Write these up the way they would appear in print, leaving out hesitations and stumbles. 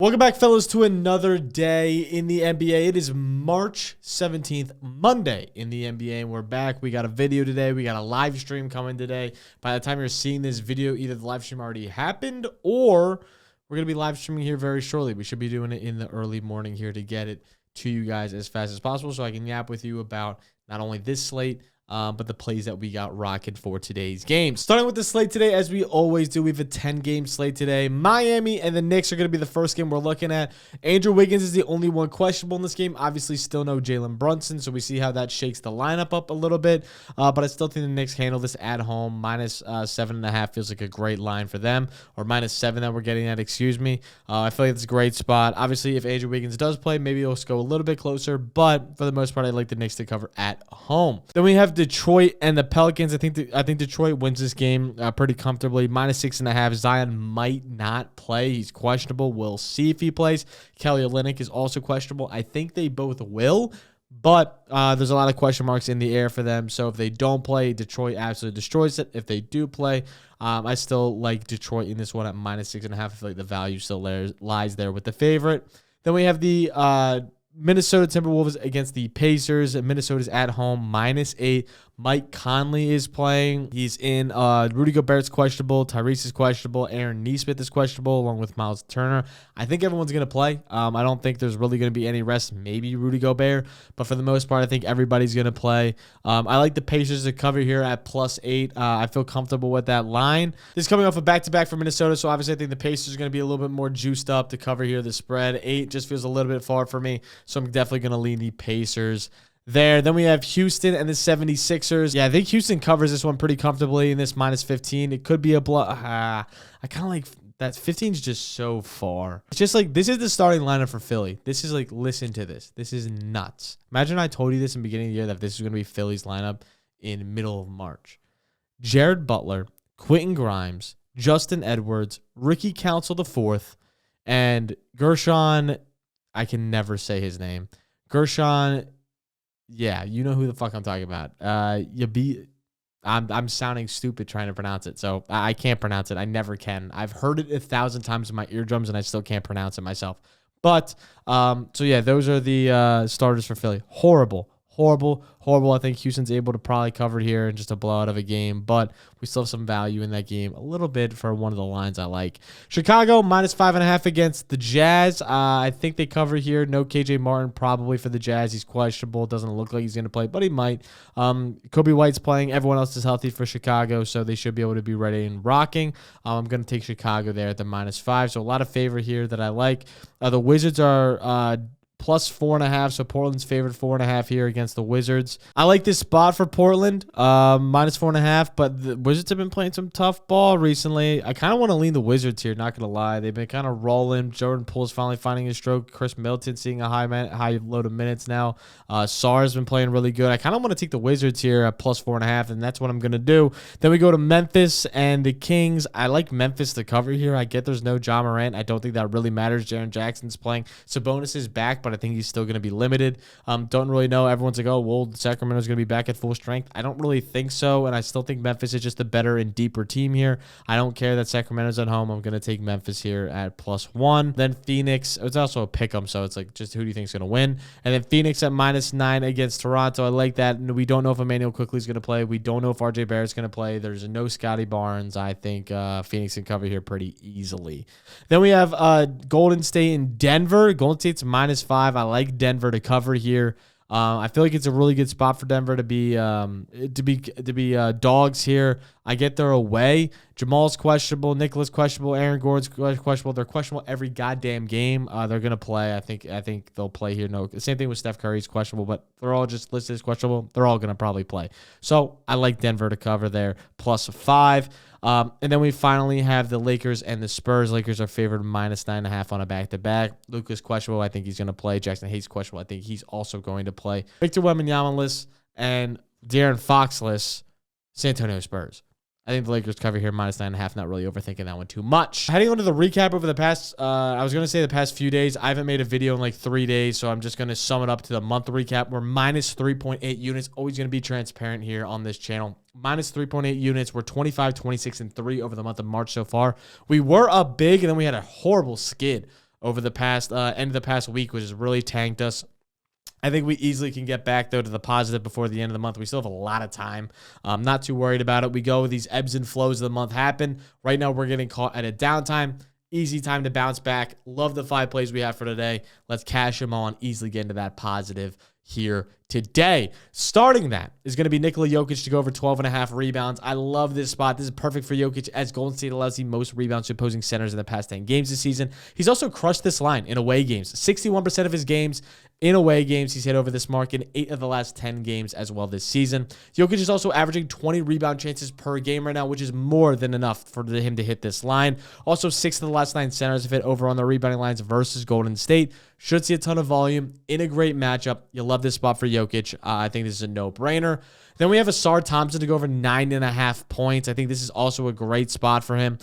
Welcome back, fellas, to another day in the NBA. It is March 17th, Monday in the NBA, and we're back. We got a video today. We got a live stream coming today. By the time you're seeing this video, either the live stream already happened or we're going to be live streaming here very shortly. We should be doing it in the early morning here to get it to you guys as fast as possible so I can yap with you about not only this slate, but the plays that we got rocking for today's game. Starting with the slate today, as we always do, we have a 10-game slate today. Miami and the Knicks are going to be the first game we're looking at. Andrew Wiggins is the only one questionable in this game. Obviously, still no Jalen Brunson, so we see how that shakes the lineup up a little bit. But I still think the Knicks handle this at home. Minus 7.5 feels like a great line for them, or minus 7 that we're getting at, excuse me. I feel like it's a great spot. Obviously, if Andrew Wiggins does play, maybe it'll go a little bit closer, but for the most part, I like the Knicks to cover at home. Then we have Detroit and the Pelicans. I think Detroit wins this game pretty comfortably. Minus 6.5. Zion might not play. He's questionable. We'll see if he plays. Kelly Olynyk is also questionable. I think they both will, but there's a lot of question marks in the air for them. So if they don't play, Detroit absolutely destroys it. If they do play, I still like Detroit in this one at minus 6.5. I feel like the value still lies there with the favorite. Then we have the Minnesota Timberwolves against the Pacers. Minnesota's at home, minus 8. Mike Conley is playing. He's in. Rudy Gobert's questionable. Tyrese is questionable. Aaron Nesmith is questionable, along with Miles Turner. I think everyone's going to play. I don't think there's really going to be any rest. Maybe Rudy Gobert. But for the most part, I think everybody's going to play. I like the Pacers to cover here at plus 8. I feel comfortable with that line. This is coming off a back-to-back for Minnesota, so obviously I think the Pacers are going to be a little bit more juiced up to cover here. The spread 8 just feels a little bit far for me, so I'm definitely going to lean the Pacers there. Then we have Houston and the 76ers. Yeah, I think Houston covers this one pretty comfortably in this minus 15. It could be a blow. I kind of like that. 15 is just so far. It's just like, this is the starting lineup for Philly. This is like, listen to this. This is nuts. Imagine I told you this in the beginning of the year that this is going to be Philly's lineup in middle of March. Jared Butler, Quentin Grimes, Justin Edwards, Ricky Council IV, and Gershon. I can never say his name. Gershon. Yeah, you know who the fuck I'm talking about. I'm sounding stupid trying to pronounce it, so I can't pronounce it. I never can. I've heard it 1,000 times in my eardrums, and I still can't pronounce it myself. But, so yeah, those are the starters for Philly. Horrible. I think Houston's able to probably cover it here in just a blowout of a game, but we still have some value in that game a little bit for one of the lines I like. Chicago, minus 5.5 against the Jazz. I think they cover here. No KJ Martin probably for the Jazz. He's questionable. Doesn't look like he's going to play, but he might. Kobe White's playing. Everyone else is healthy for Chicago, so they should be able to be ready and rocking. I'm going to take Chicago there at the minus 5, so a lot of favor here that I like. The Wizards are plus 4.5, so Portland's favored 4.5 here against the Wizards. I like this spot for Portland, minus 4.5, but the Wizards have been playing some tough ball recently. I kind of want to lean the Wizards here, not going to lie. They've been kind of rolling. Jordan Poole's finally finding his stroke. Chris Middleton seeing a high load of minutes now. Sarr's been playing really good. I kind of want to take the Wizards here at plus 4.5, and that's what I'm going to do. Then we go to Memphis and the Kings. I like Memphis to cover here. I get there's no Ja Morant. I don't think that really matters. Jaren Jackson's playing. Sabonis is back, but I think he's still going to be limited. Don't really know. Everyone's like, oh, well, Sacramento's going to be back at full strength. I don't really think so, and I still think Memphis is just a better and deeper team here. I don't care that Sacramento's at home. I'm going to take Memphis here at plus 1. Then Phoenix. It's also a pick-em, so it's like, just who do you think is going to win? And then Phoenix at minus 9 against Toronto. I like that. We don't know if Emmanuel Quickley is going to play. We don't know if RJ Barrett's going to play. There's no Scotty Barnes. I think Phoenix can cover here pretty easily. Then we have Golden State and Denver. Golden State's minus 5. I like Denver to cover here. I feel like it's a really good spot for Denver to be dogs here. I get their away. Jamal's questionable. Nicholas questionable. Aaron Gordon's questionable. They're questionable every goddamn game. They're gonna play. I think they'll play here. No, same thing with Steph Curry's questionable, but they're all just listed as questionable. They're all gonna probably play. So I like Denver to cover there plus 5. And then we finally have the Lakers and the Spurs. Lakers are favored minus 9.5 on a back-to-back. Luka's questionable. I think he's going to play. Jackson Hayes questionable. I think he's also going to play. Victor Wembanyama and De'Aaron Fox-less. San Antonio Spurs. I think the Lakers cover here minus 9.5. Not really overthinking that one too much. Heading on to the recap over the past, I was going to say the past few days. I haven't made a video in like 3 days, so I'm just going to sum it up to the month recap. We're minus 3.8 units. Always going to be transparent here on this channel. Minus 3.8 units. We're 25, 26, and 3 over the month of March so far. We were up big, and then we had a horrible skid. over the past end of the past week, which has really tanked us. I think we easily can get back, though, to the positive before the end of the month. We still have a lot of time. I'm not too worried about it. We go with these ebbs and flows of the month happen. Right now, we're getting caught at a downtime. Easy time to bounce back. Love the 5 plays we have for today. Let's cash them all and easily get into that positive here today. Starting that is going to be Nikola Jokic to go over 12.5 rebounds. I love this spot. This is perfect for Jokic as Golden State allows the most rebounds to opposing centers in the past 10 games this season. He's also crushed this line in away games. 61% of his games in away games, he's hit over this mark in 8 of the last 10 games as well this season. Jokic is also averaging 20 rebound chances per game right now, which is more than enough for him to hit this line. Also, 6 of the last 9 centers have hit over on the rebounding lines versus Golden State. Should see a ton of volume in a great matchup. You'll love this spot for Jokic. I think this is a no-brainer. Then we have Asar Thompson to go over 9.5 points. I think this is also a great spot for him.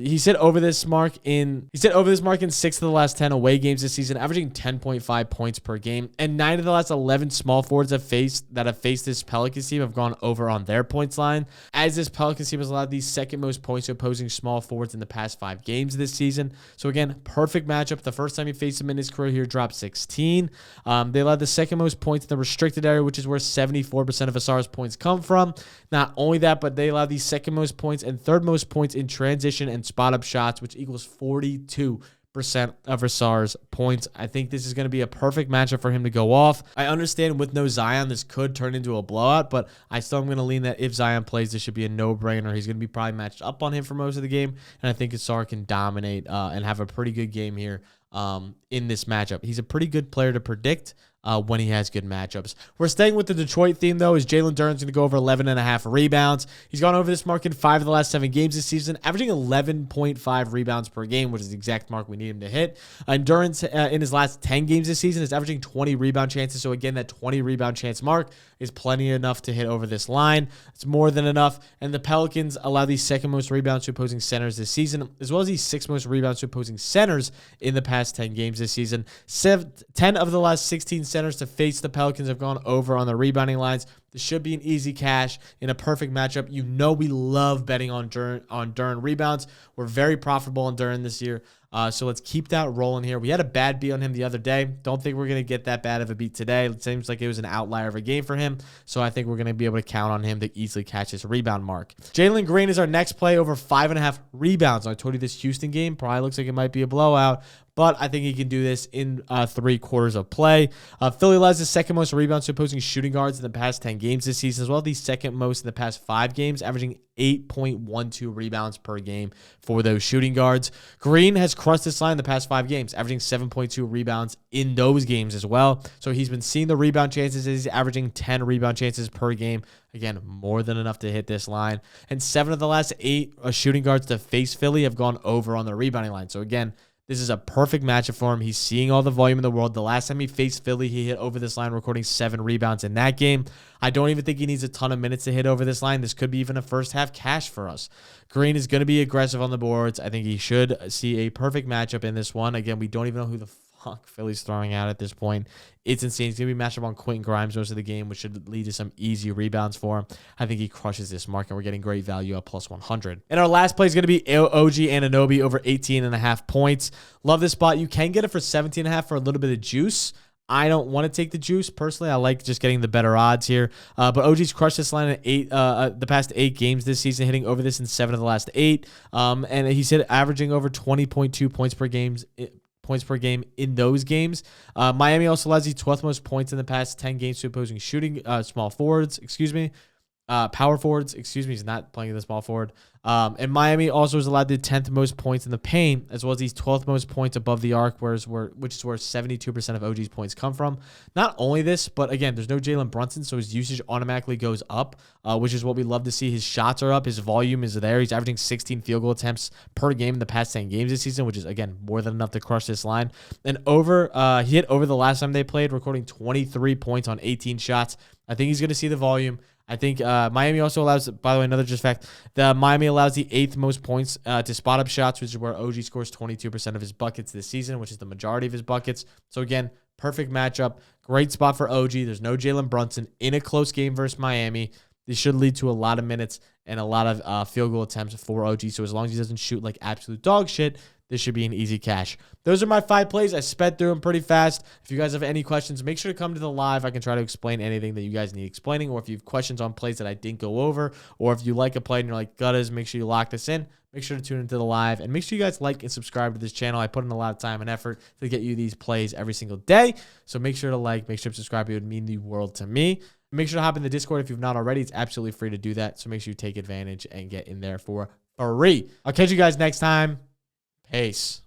He's hit over this mark in 6 of the last 10 away games this season, averaging 10.5 points per game. And 9 of the last 11 small forwards that have faced this Pelicans team have gone over on their points line, as this Pelicans team has allowed the second most points to opposing small forwards in the past 5 games this season. So again, perfect matchup. The first time he faced him in his career here, dropped 16. They allowed the second most points in the restricted area, which is where 74% of Asar's points come from. Not only that, but they allow the second most points and third most points in transition and spot-up shots, which equals 42% of Asar's points. I think this is going to be a perfect matchup for him to go off. I understand with no Zion, this could turn into a blowout, but I still am going to lean that if Zion plays, this should be a no-brainer. He's going to be probably matched up on him for most of the game, and I think Asar can dominate and have a pretty good game here in this matchup. He's a pretty good player to predict when he has good matchups. We're staying with the Detroit theme, though, as Jalen Duren's going to go over 11.5 rebounds. He's gone over this mark in 5 of the last 7 games this season, averaging 11.5 rebounds per game, which is the exact mark we need him to hit. And Duren's in his last 10 games this season is averaging 20 rebound chances. So again, that 20 rebound chance mark is plenty enough to hit over this line. It's more than enough. And the Pelicans allow the second most rebounds to opposing centers this season, as well as the 6th most rebounds to opposing centers in the past 10 games this season. 10 of the last 16 centers to face the Pelicans have gone over on the rebounding lines. This should be an easy cash in a perfect matchup. You know we love betting on Duren rebounds. We're very profitable on Duren this year. So let's keep that rolling here. We had a bad beat on him the other day. Don't think we're going to get that bad of a beat today. It seems like it was an outlier of a game for him. So I think we're going to be able to count on him to easily catch this rebound mark. Jalen Green is our next play, over 5.5 rebounds. I told you this Houston game probably looks like it might be a blowout, but I think he can do this in 3 quarters of play. Philly allows the second most rebounds to opposing shooting guards in the past 10 games this season, as well as the second most in the past 5 games, averaging 8.12 rebounds per game for those shooting guards. Green has crushed this line in the past 5 games, averaging 7.2 rebounds in those games as well. So he's been seeing the rebound chances. He's averaging 10 rebound chances per game. Again, more than enough to hit this line. And 7 of the last 8 shooting guards to face Philly have gone over on the rebounding line. So again, this is a perfect matchup for him. He's seeing all the volume in the world. The last time he faced Philly, he hit over this line, recording 7 rebounds in that game. I don't even think he needs a ton of minutes to hit over this line. This could be even a first half cash for us. Green is going to be aggressive on the boards. I think he should see a perfect matchup in this one. Again, we don't even know who the fuck Philly's throwing out at this point. It's insane. He's going to be matched up on Quentin Grimes most of the game, which should lead to some easy rebounds for him. I think he crushes this mark, and we're getting great value at plus 100. And our last play is going to be OG Anunoby over 18.5 points. Love this spot. You can get it for 17.5 for a little bit of juice. I don't want to take the juice personally. I like just getting the better odds here. But OG's crushed this line at the past 8 games this season, hitting over this in 7 of the last 8. And he's averaging over 20.2 points per game in those games. Miami also allows the 12th most points in the past 10 games to opposing shooting power forwards. He's not playing the small forward. And Miami also has allowed the 10th most points in the paint, as well as these 12th most points above the arc, which is where 72% of OG's points come from. Not only this, but again, there's no Jalen Brunson, so his usage automatically goes up, which is what we love to see. His shots are up. His volume is there. He's averaging 16 field goal attempts per game in the past 10 games this season, which is, again, more than enough to crush this line. And he hit over the last time they played, recording 23 points on 18 shots. I think he's going to see the volume. I think Miami also allows, by the way, another just fact, Miami allows the 8th most points to spot up shots, which is where OG scores 22% of his buckets this season, which is the majority of his buckets. So again, perfect matchup. Great spot for OG. There's no Jalen Brunson in a close game versus Miami. This should lead to a lot of minutes and a lot of field goal attempts for OG. So as long as he doesn't shoot like absolute dog shit, this should be an easy cash. Those are my 5 plays. I sped through them pretty fast. If you guys have any questions, make sure to come to the live. I can try to explain anything that you guys need explaining, or if you have questions on plays that I didn't go over, or if you like a play and you're like, Gutters, make sure you lock this in. Make sure to tune into the live, and make sure you guys like and subscribe to this channel. I put in a lot of time and effort to get you these plays every single day. So make sure to like, make sure to subscribe. It would mean the world to me. Make sure to hop in the Discord if you've not already. It's absolutely free to do that. So make sure you take advantage and get in there for free. I'll catch you guys next time. Peace.